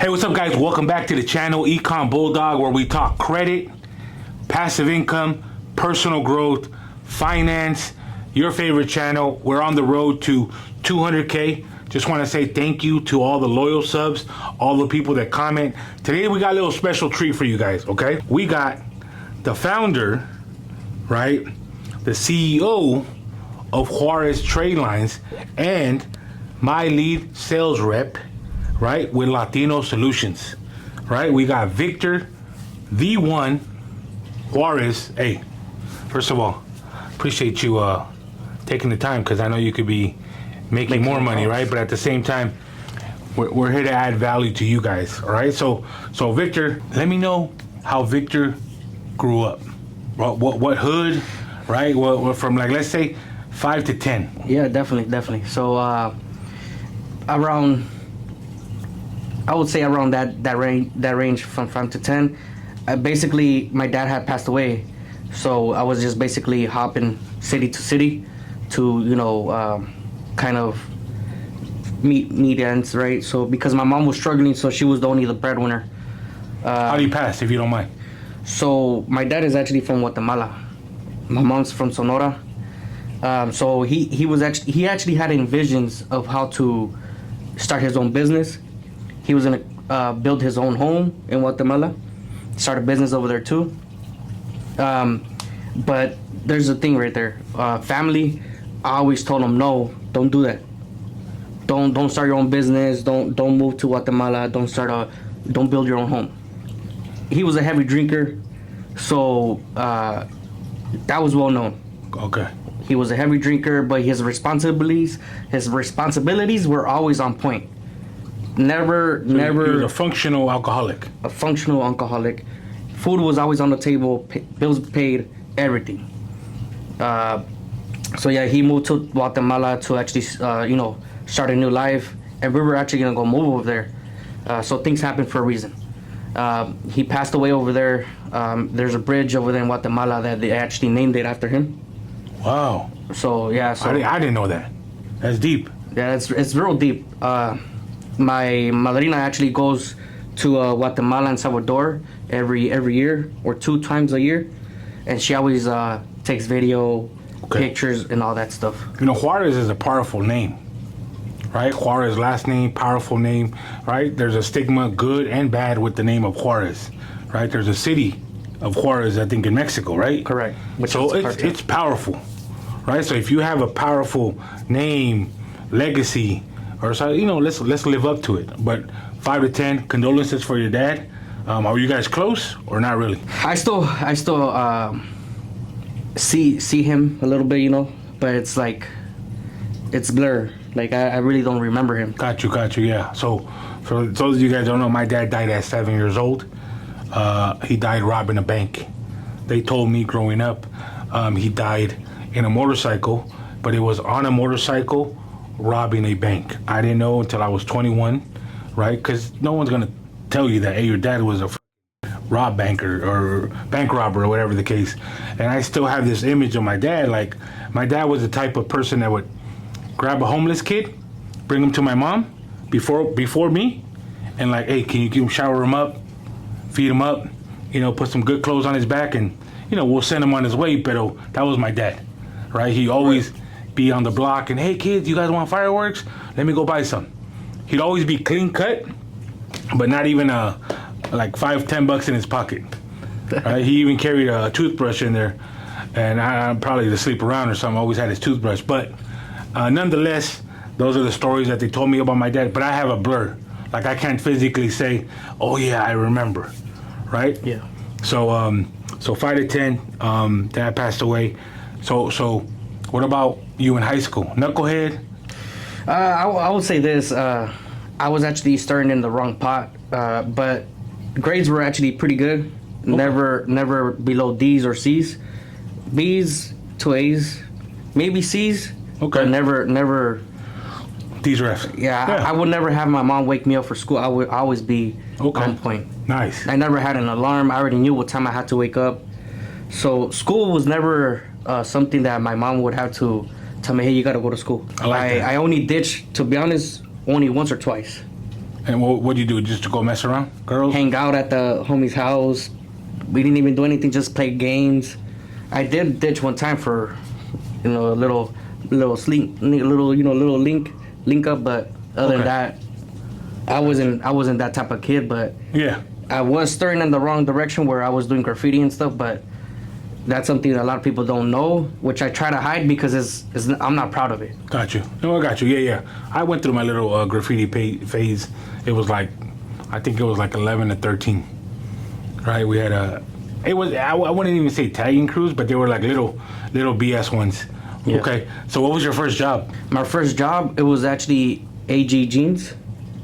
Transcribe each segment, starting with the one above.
Hey, what's up, guys? Welcome back to the channel, Econ Bulldog, where we talk credit, passive income, personal growth, finance, your favorite channel. We're on the road to 200K. Just want to say thank you to all the loyal subs, all the people that comment. Today, we got a little special treat for you guys, okay? We got the founder, right? The CEO of Juarez Trade Lines and my lead sales rep, right, with Latino Solutions, right? We got Victor, the one, Juarez. Hey, first of all, appreciate you taking the time, because I know you could be making more money, right? But at the same time, we're here to add value to you guys, all right? So Victor, let me know how Victor grew up. What hood, right? What from, like, let's say 5 to 10. Yeah, definitely. So around, I would say around that range from 5 to 10. Basically, my dad had passed away, so I was just basically hopping city to city to, you know, kind of meet ends, right? So because my mom was struggling, so she was the breadwinner. How do you pass, if you don't mind? So my dad is actually from Guatemala. My mom's from Sonora. So he actually had envisions of how to start his own business. He was gonna build his own home in Guatemala, start a business over there too. But there's a thing right there. Family, I always told him, no, don't do that. Don't start your own business. Don't move to Guatemala. Don't build your own home. He was a heavy drinker, so that was well known. Okay. He was a heavy drinker, but his responsibilities were always on point. Never. He was a functional alcoholic. A functional alcoholic. Food was always on the table. Bills paid. Everything. So yeah, he moved to Guatemala to actually, start a new life, and we were actually gonna go move over there. So things happen for a reason. He passed away over there. There's a bridge over there in Guatemala that they actually named it after him. Wow. So yeah. So I didn't know that. That's deep. Yeah, it's real deep. My madrina actually goes to Guatemala and Salvador every year or 2 times a year, and she always takes video, pictures, and all that stuff. You know, Juarez is a powerful name, right? Juarez, last name, powerful name, right? There's a stigma, good and bad, with the name of Juarez, right? There's a city of Juarez, I think, in Mexico, right? Correct. So it's powerful, right? So if you have a powerful name, legacy, or so, you know, let's live up to it. But 5 to 10, condolences for your dad. Are you guys close or not really? I still see him a little bit, you know, but it's like, it's blur. Like I really don't remember him. Got you, yeah. So for those of you guys don't know, my dad died at 7 years old. He died robbing a bank. They told me growing up, he died in a motorcycle, but it was on a motorcycle robbing a bank. I didn't know until I was 21, right? Because no one's gonna tell you that, hey, your dad was a rob banker or bank robber or whatever the case. And I still have this image of my dad. Like, my dad was the type of person that would grab a homeless kid, bring him to my mom before me, and like, hey, can you shower him up, feed him up, you know, put some good clothes on his back, and, you know, we'll send him on his way. But that was my dad, right? He always be on the block and, hey kids, you guys want fireworks? Let me go buy some. He'd always be clean cut, but not even like $5-10 in his pocket. Right? He even carried a toothbrush in there, and I'm probably to sleep around or something. Always had his toothbrush, but nonetheless, those are the stories that they told me about my dad. But I have a blur. Like, I can't physically say, oh yeah, I remember, right? Yeah. So 5 to 10, dad passed away. So what about you in high school? Knucklehead? I would say this. I was actually starting in the wrong pot, but grades were actually pretty good. Okay. Never below D's or C's. B's to A's, maybe C's. Okay. But never. D's or F's. Yeah. I would never have my mom wake me up for school. I would always be on point. Nice. I never had an alarm. I already knew what time I had to wake up. So school was never something that my mom would have to tell me, hey, you gotta go to school. I only ditched, to be honest, only once or twice. And what do you do? Just to go mess around, girls? Hang out at the homie's house. We didn't even do anything, just play games. I did ditch one time for, a little link up, but other than that, I wasn't that type of kid, but Yeah. I was stirring in the wrong direction where I was doing graffiti and stuff, but that's something that a lot of people don't know, which I try to hide because I'm not proud of it. Got you. No, I got you. Yeah. I went through my little graffiti phase. It was like, I think it was like 11 to 13. Right? We had I wouldn't even say tagging crews, but they were like little BS ones. Yeah. Okay. So what was your first job? My first job, it was actually AG jeans.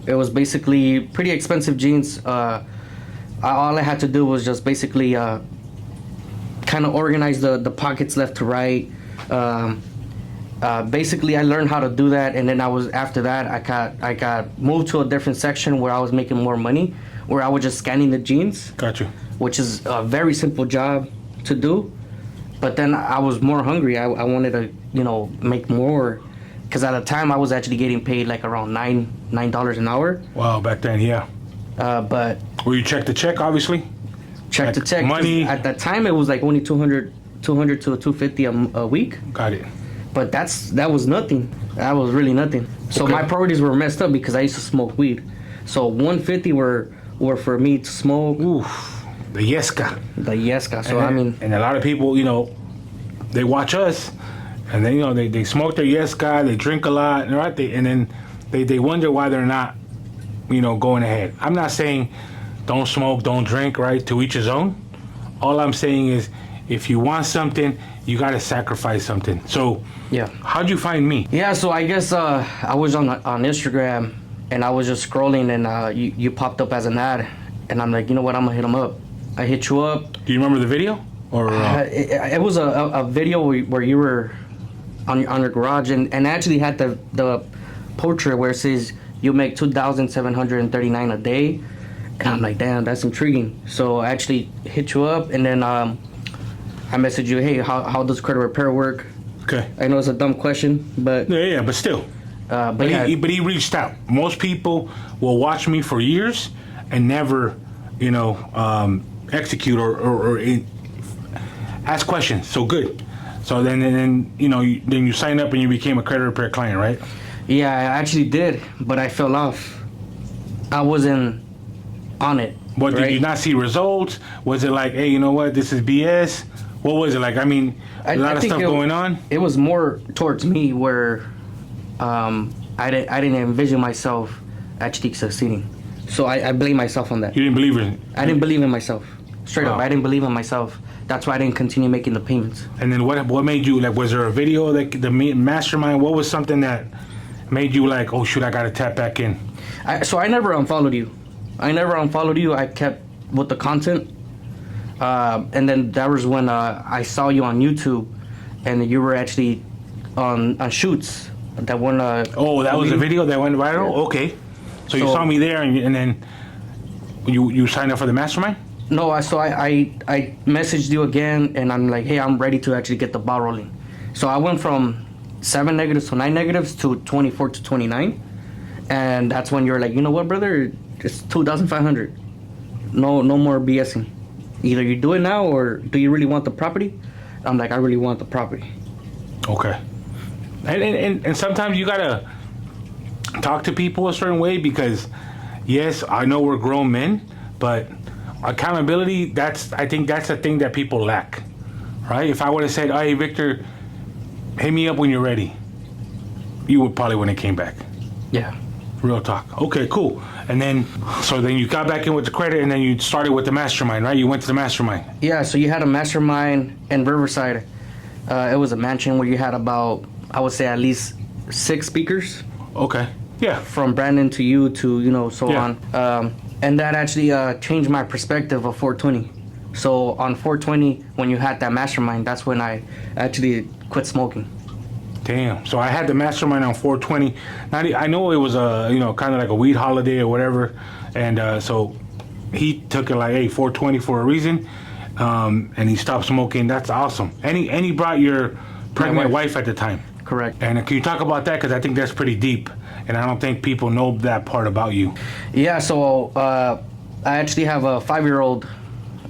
It was basically pretty expensive jeans. All I had to do was just basically kind of organize the pockets left to right. Basically, I learned how to do that, and then after that I got moved to a different section where I was making more money, where I was just scanning the jeans. Got you. Which is a very simple job to do. But then I was more hungry. I wanted to, make more. Because at the time, I was actually getting paid like around $9 an hour. Wow, back then, yeah. But... Were you check to check, obviously? Check to check. Money? At that time, it was like only 200 to 250 a week. Got it. But that was nothing. That was really nothing. So Okay. my priorities were messed up because I used to smoke weed. So 150 were for me to smoke. Oof. The Yesca. The Yesca. So, And a lot of people, they watch us, and then, they smoke their Yesca, they drink a lot, right? And then they wonder why they're not, going ahead. I'm not saying don't smoke, don't drink, right? To each his own. All I'm saying is if you want something, you got to sacrifice something. So, yeah. How'd you find me? Yeah, so I guess I was on Instagram, and I was just scrolling, and you popped up as an ad, and I'm like, you know what, I'm going to hit him up. I hit you up. Do you remember the video? Or it was a video where you were on your garage, and actually had the portrait where it says you make $2,739 a day, and I'm like, damn, that's intriguing. So I actually hit you up, and then I messaged you, hey, how does credit repair work? Okay. I know it's a dumb question, but Yeah, but still. but He reached out. Most people will watch me for years and never, execute or ask questions. So good. So then you signed up and you became a credit repair client, right? yeah, I actually did, but I fell off. I wasn't on it. What, right? did you not see results? Was it like, hey, you know what, this is BS? What was it like? I mean, a lot of think stuff going on. It was more towards me where I didn't envision myself actually succeeding. So I blame myself on that. You didn't believe it. I didn't believe in myself. Straight up, Wow. I didn't believe in myself. That's why I didn't continue making the payments. And then what made you, like, was there a video, like the mastermind? What was something that made you like, oh shoot, I gotta tap back in? So I never unfollowed you. I kept with the content. And then that was when I saw you on YouTube, and you were actually on shoots. That one. Oh, that was a video that went viral? Yeah. Okay. So you So- saw me there, and then you signed up for the mastermind? No, I messaged you again, and I'm like, hey, I'm ready to actually get the ball rolling. So I went from 7 negatives to 9 negatives to 24 to 29, and that's when you're like, you know what, brother, just 2,500. No more BSing. Either you do it now, or do you really want the property? I'm like, I really want the property. Okay. And sometimes you gotta talk to people a certain way, because yes, I know we're grown men, but accountability, I think that's a thing that people lack, right? If I would have said, hey, Victor, hit me up when you're ready, you would probably wouldn't have came back. Yeah. Real talk. Okay, cool. And then you got back in with the credit, and then you started with the mastermind, right? You went to the mastermind. Yeah, so you had a mastermind in Riverside. It was a mansion where you had about, I would say, at least 6 speakers. Okay. Yeah. From Brandon to you to, so Yeah. on. And that actually changed my perspective of 420. So on 420, when you had that mastermind, that's when I actually quit smoking. Damn. So I had the mastermind on 420. Now, I know it was kind of like a weed holiday or whatever, and so he took it like, hey, 420 for a reason, and he stopped smoking. That's awesome. And he brought your pregnant wife at the time. Correct. And can you talk about that? Because I think that's pretty deep. and I don't think people know that part about you. Yeah, so I actually have a 5-year-old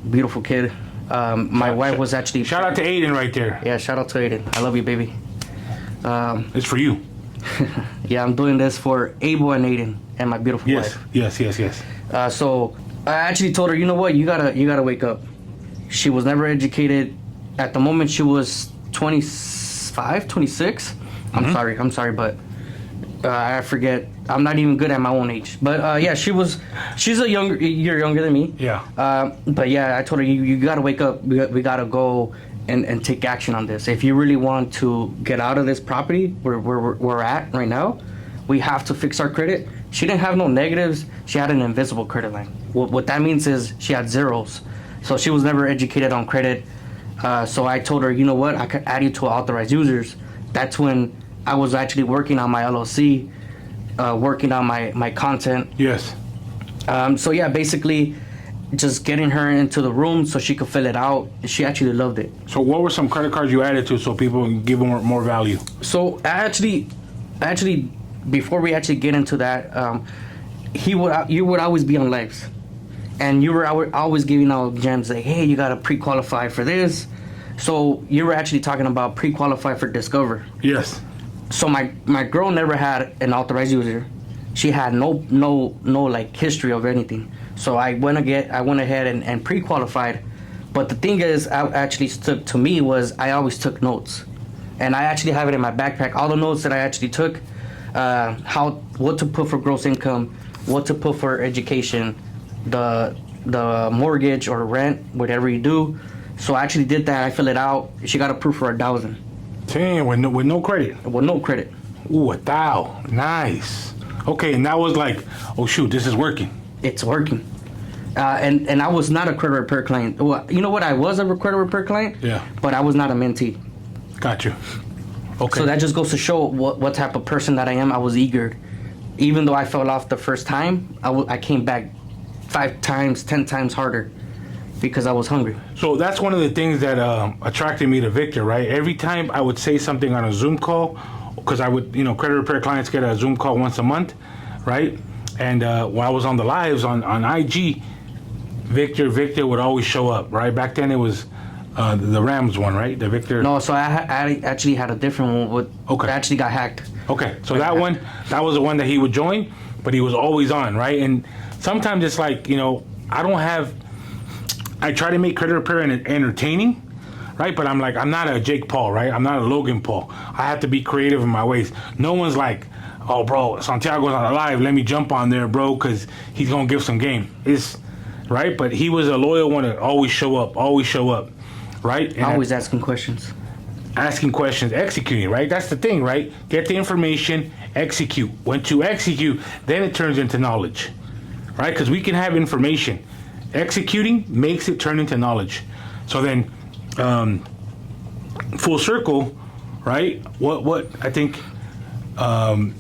beautiful kid. My wife was actually... Shout out to Aiden right there. Yeah, shout out to Aiden. I love you, baby. It's for you. Yeah, I'm doing this for Abel and Aiden and my beautiful wife. Yes. So I actually told her, you know what, you gotta wake up. She was never educated. At the moment, she was 25, 26. I'm sorry, but I forget. I'm not even good at my own age. But yeah, she's a year younger than me. Yeah. But yeah, I told her, you gotta wake up. We gotta go and take action on this. If you really want to get out of this property where we're at right now, we have to fix our credit. She didn't have no negatives. She had an invisible credit line. What that means is she had zeros. So she was never educated on credit. So I told her, you know what, I could add you to authorized users. That's when I was actually working on my LLC, working on my content. Yes. So yeah, basically just getting her into the room so she could fill it out. She actually loved it. So what were some credit cards you added to so people can give them more value? So actually, before we actually get into that, you would always be on lives, and you were always giving out gems like, hey, you gotta pre-qualify for this. So you were actually talking about pre-qualify for Discover. Yes. So my girl never had an authorized user. She had no like history of anything. So I went ahead and pre-qualified. But the thing is, I actually took to me was I always took notes, and I actually have it in my backpack. All the notes that I actually took, what to put for gross income, what to put for education, the mortgage or rent, whatever you do. So I actually did that. I fill it out. She got approved for $1,000. Damn, with no credit. With no credit. Ooh, $1,000. Nice. Okay, and that was like, oh shoot, this is working. It's working. And I was not a credit repair client. Well, you know what? I was a credit repair client. Yeah. But I was not a mentee. Got you. Okay. So that just goes to show what type of person that I am. I was eager. Even though I fell off the first time, I came back 5 times, 10 times harder because I was hungry. So that's one of the things that attracted me to Victor, right? Every time I would say something on a Zoom call, because I would, credit repair clients get a Zoom call once a month, right? And when I was on the lives on IG, Victor would always show up, right? Back then it was the Rams one, right? The Victor. No, so I actually had a different one. Okay. That actually got hacked. Okay, so that was the one that he would join, but he was always on, right? And sometimes it's like, I try to make credit repair entertaining, right? But I'm not a Jake Paul, right? I'm not a Logan Paul. I have to be creative in my ways. No one's like, oh, bro, Santiago's on a live. Let me jump on there, bro, because he's going to give some game. Right? But he was a loyal one to always show up, right? And always asking questions. Asking questions, executing, right? That's the thing, right? Get the information, execute. When to execute, then it turns into knowledge, right? Because we can have information. Executing makes it turn into knowledge. So then, full circle, right? What I think. So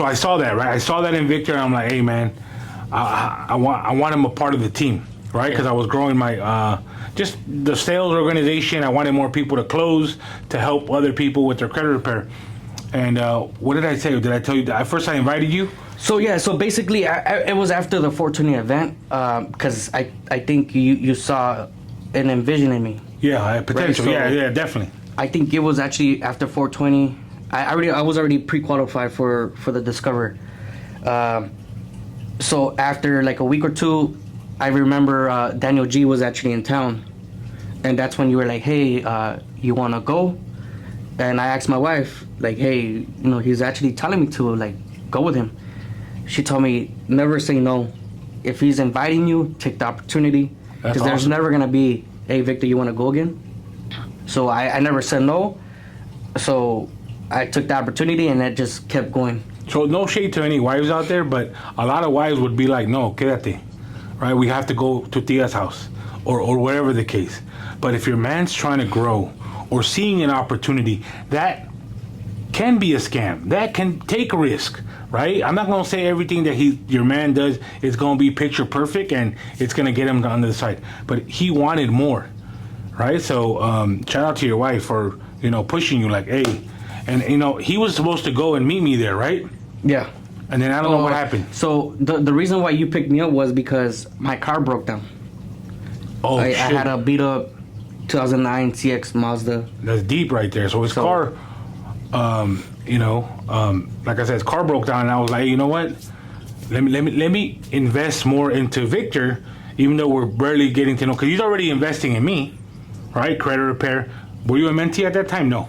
I saw that, right? I saw that in Victor, and I'm like, hey, man, I want him a part of the team, right? Because I was growing my just the sales organization. I wanted more people to close to help other people with their credit repair. And what did I say? Did I tell you that at first I invited you? So yeah, so basically, it was after the 420 event, because I think you saw an envision in me. Yeah, potential. Right? So yeah, definitely. I think it was actually after 420. I was already pre-qualified for the Discover. So after like a week or two, I remember Daniel G was actually in town, and that's when you were like, hey, you want to go? And I asked my wife, like, hey, he's actually telling me to like go with him. She told me, never say no. If he's inviting you, take the opportunity. Because there's never going to be, hey, Victor, you want to go again? So I never said no. So I took the opportunity, and it just kept going. So no shade to any wives out there, but a lot of wives would be like, no, quédate. Right? We have to go to Tia's house or whatever the case. But if your man's trying to grow or seeing an opportunity, that can be a scam. That can take a risk. Right? I'm not going to say everything that your man does is going to be picture perfect and it's going to get him on the side. But he wanted more, right? So shout out to your wife for pushing you like, hey. And he was supposed to go and meet me there, right? Yeah. And then I don't know what happened. So the reason why you picked me up was because my car broke down. Oh, I shit. had a beat up 2009 CX Mazda. That's deep right there. So his car, like I said, his car broke down, and I was like, hey, you know what? Let me invest more into Victor, even though we're barely getting to know, because he's already investing in me, right? Credit repair. Were you a mentee at that time? No.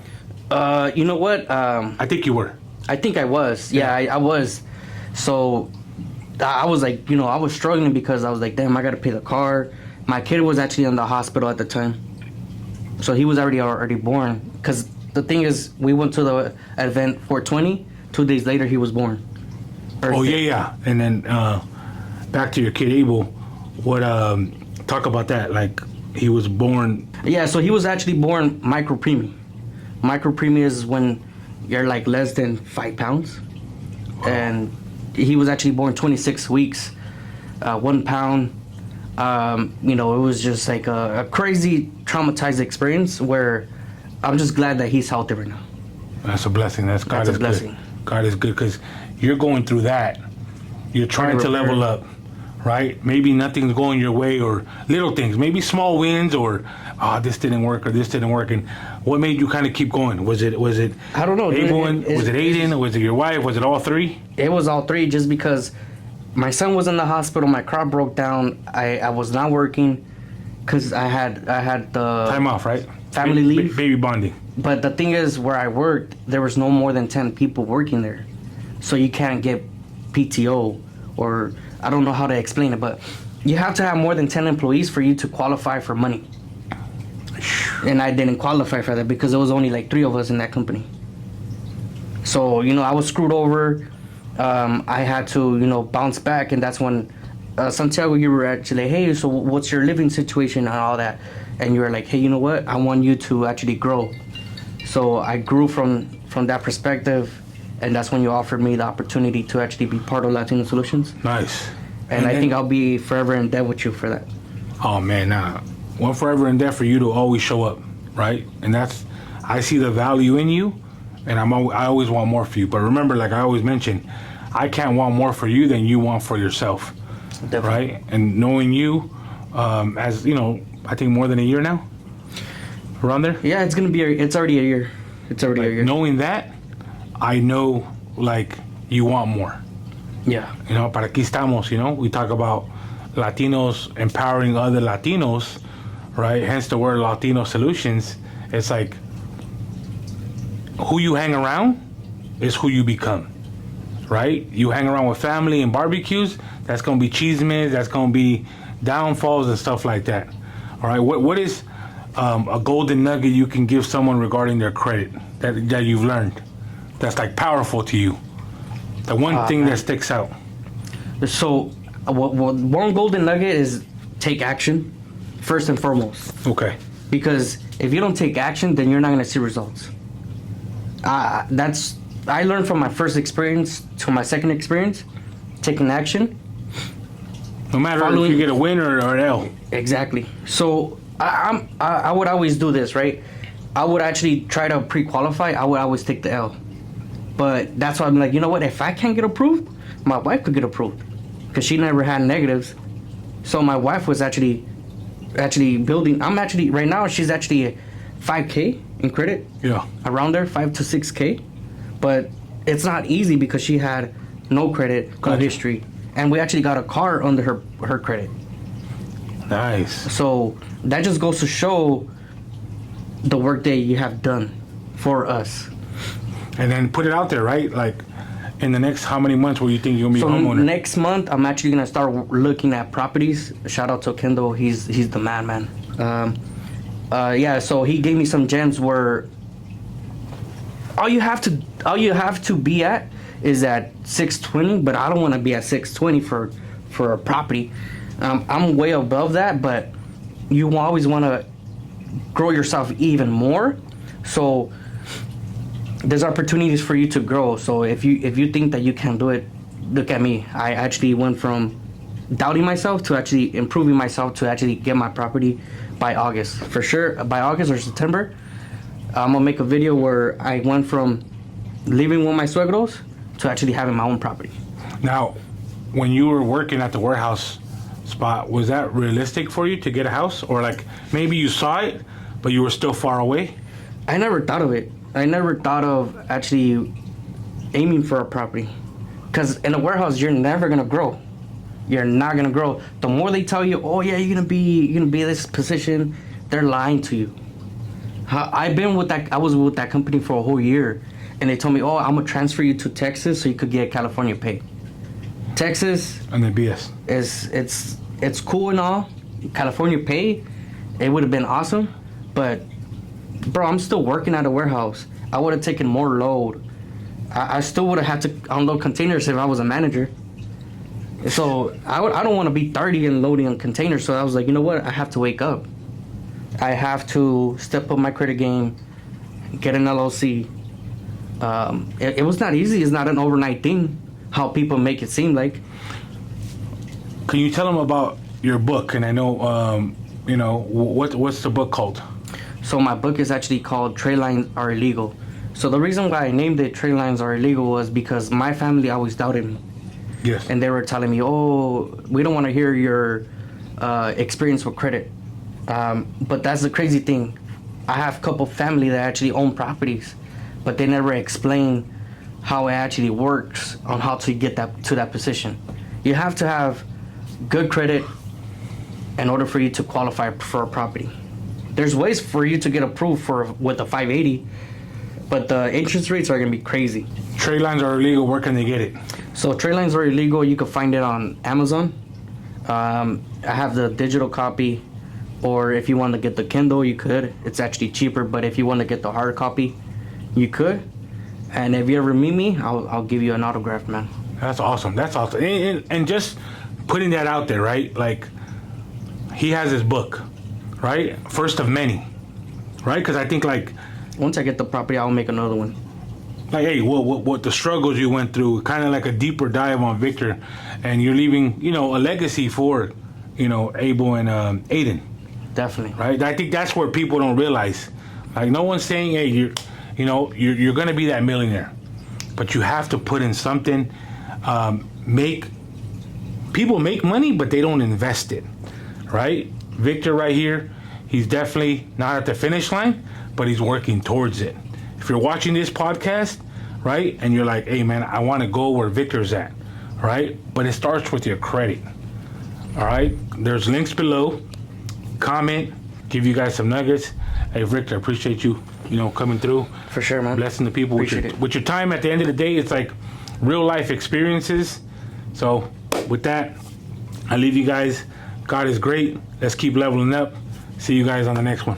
You know what? I think you were. I think I was. Yeah, I was. So I was like, I was struggling because I was like, damn, I got to pay the car. My kid was actually in the hospital at the time. So he was already born. Because the thing is, we went to the event 420. 2 days later, he was born. Oh, yeah. And then back to your kid, Abel. What, talk about that. Like, he was born. Yeah, so he was actually born micropreemie. Micropreemie is when you're like less than 5 pounds. Wow. And he was actually born 26 weeks, 1 pound. It was just like a crazy traumatized experience where I'm just glad that he's healthy right now. That's a blessing. That's a blessing. Good. God is good because you're going through that. You're trying to level up, right? Maybe nothing's going your way or little things, maybe small wins or this didn't work or this didn't work. And what made you kind of keep going? Was it I don't know. Abel? Was it Aiden? Was it your wife? Was it all three? It was all three just because my son was in the hospital. My car broke down. I was not working because I had the time off, right? Family leave. Baby bonding. But the thing is, where I worked, there was no more than 10 people working there. So you can't get PTO or I don't know how to explain it, but you have to have more than 10 employees for you to qualify for money. And I didn't qualify for that because there was only like 3 of us in that company. So, I was screwed over. I had to, bounce back. And that's when, Santiago, you were actually, hey, so what's your living situation and all that? And you were like, hey, you know what? I want you to actually grow. So I grew from that perspective. And that's when you offered me the opportunity to actually be part of Latino Solutions. Nice. And I think I'll be forever in debt with you for that. Oh, man, nah. One forever in debt for you to always show up, right? And I see the value in you, and I always want more for you. But remember, like I always mention, I can't want more for you than you want for yourself, Definitely. Right? And knowing you, as I think more than a year now, around there. Yeah, it's already a year. It's already a year. Knowing that, I know like you want more. Yeah. Para aquí estamos. We talk about Latinos empowering other Latinos. Right, hence the word Latino Solutions. It's like who you hang around is who you become, right? You hang around with family and barbecues, that's gonna be chismes, that's gonna be downfalls and stuff like that. All right, what is a golden nugget you can give someone regarding their credit that you've learned that's like powerful to you? The one thing that sticks out. So, one golden nugget is take action. First and foremost. Okay. Because if you don't take action, then you're not going to see results. I learned from my first experience to my second experience, taking action. No matter if you get a win or an L. Exactly. So I would always do this, right? I would actually try to pre-qualify. I would always take the L. But that's why I'm like, you know what? If I can't get approved, my wife could get approved. Because she never had negatives. So my wife was actually building. Right now she's actually 5K in credit. Yeah. Around there, 5 to 6K. But it's not easy because she had no credit, no history. And we actually got a car under her credit. Nice. So that just goes to show the work that you have done for us. And then put it out there, right? Like in the next how many months will you think you'll be a homeowner? Next month, I'm actually gonna start looking at properties. Shout out to Kendall, he's the man. So he gave me some gems where all you have to be at is at 620, but I don't want to be at 620 for a property. I'm way above that, but you always want to grow yourself even more. So there's opportunities for you to grow. So if you think that you can do it, look at me. I actually went from doubting myself to actually improving myself to actually get my property by August. For sure, by August or September, I'm gonna make a video where I went from living with my suegros to actually having my own property. Now, when you were working at the warehouse spot, was that realistic for you to get a house? Or like maybe you saw it, but you were still far away? I never thought of it. I never thought of actually aiming for a property. Because in a warehouse, you're never gonna grow. You're not gonna grow. The more they tell you, oh yeah, you're gonna be this position, they're lying to you. I was with that company for a whole year, and they told me, oh, I'm gonna transfer you to Texas so you could get California pay. Texas And then BS. it's cool and all. California pay, it would have been awesome, but bro, I'm still working at a warehouse. I would have taken more load. I still would have had to unload containers if I was a manager. So I don't want to be 30 and loading on containers. So I was like, you know what? I have to wake up. I have to step up my credit game, get an LLC. It was not easy. It's not an overnight thing, how people make it seem like. Can you tell them about your book? And I know, what's the book called? So my book is actually called Trade Lines Are Illegal. So the reason why I named it Trade Lines Are Illegal was because my family always doubted me. Yes. And they were telling me, oh, we don't want to hear your experience with credit. But that's the crazy thing. I have a couple family that actually own properties, but they never explain how it actually works on how to get to that position. You have to have good credit in order for you to qualify for a property. There's ways for you to get approved with a 580, but the interest rates are going to be crazy. Trade lines are illegal. Where can they get it? So Trade Lines Are Illegal. You can find it on Amazon. I have the digital copy, or if you want to get the Kindle, you could. It's actually cheaper, but if you want to get the hard copy, you could. And if you ever meet me, I'll give you an autograph, man. That's awesome. That's awesome. And just putting that out there, right? Like, he has his book, right? First of many, right? Because I think, like, Once I get the property, I'll make another one. like, hey, what the struggles you went through, kind of like a deeper dive on Victor, and you're leaving, a legacy for, Abel and Aiden, Definitely. right? I think that's where people don't realize. Like, no one's saying, hey, you're gonna be that millionaire, but you have to put in something. People make money, but they don't invest it, right? Victor right here, he's definitely not at the finish line, but he's working towards it. If you're watching this podcast, right, and you're like, hey man, I want to go where Victor's at, right? But it starts with your credit, all right? There's links below. Comment, give you guys some nuggets. Hey Victor, I appreciate you, coming through. For sure, man. Blessing the people with your time. At the end of the day, it's like real life experiences. So with that, I leave you guys. God is great. Let's keep leveling up. See you guys on the next one.